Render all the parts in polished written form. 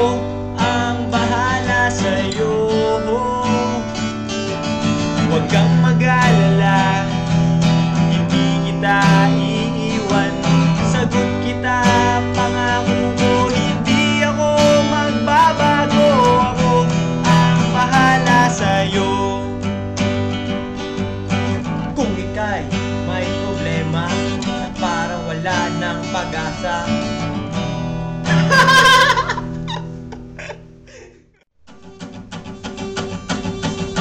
Ako ang bahala sa'yo. Huwag kang mag-alala, hindi kita iiwan. Sagot kita, pangako ko, hindi ako magbabago. Ako ang bahala sa'yo. Kung ika'y may problema at parang wala ng pag-asa,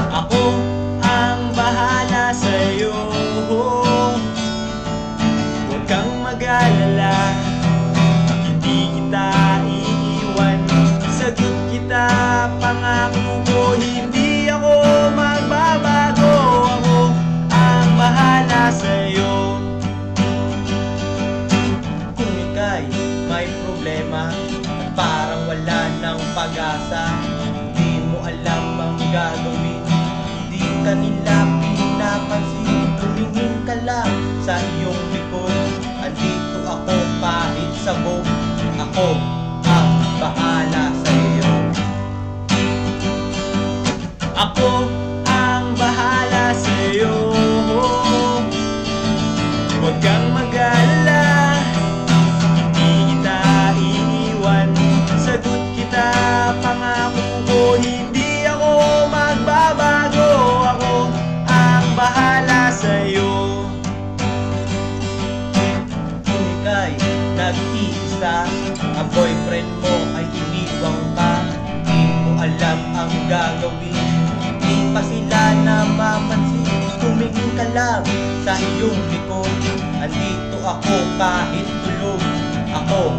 ako ang bahala sa'yo. Huwag kang mag-alala, hindi kita iiwan. Sagot kita, pangako ko, hindi ako magbabago. Ako ang bahala sa'yo. Kung ika'y may problema at parang wala ng pag-asa, di mo alam ang gagawin, di ka nila pinapansin, tumingin ka lang sa iyong likod. Andito ako kahit sabog, ako ang bahala sa iyo. Ako ang bahala sa iyo. Huwag kang mag-alala, hindi kita iiwan. Sagot kita, pangako ko, hindi ako magbabago. Ako ang bahala sa'yo. Kung ika'y nag-iisa, ang boyfriend mo ay iniwang ka, di mo alam ang gagawin, di pa sila namapansin, tumingin ka lang sa iyong likod. Andito ako kahit tulog, ako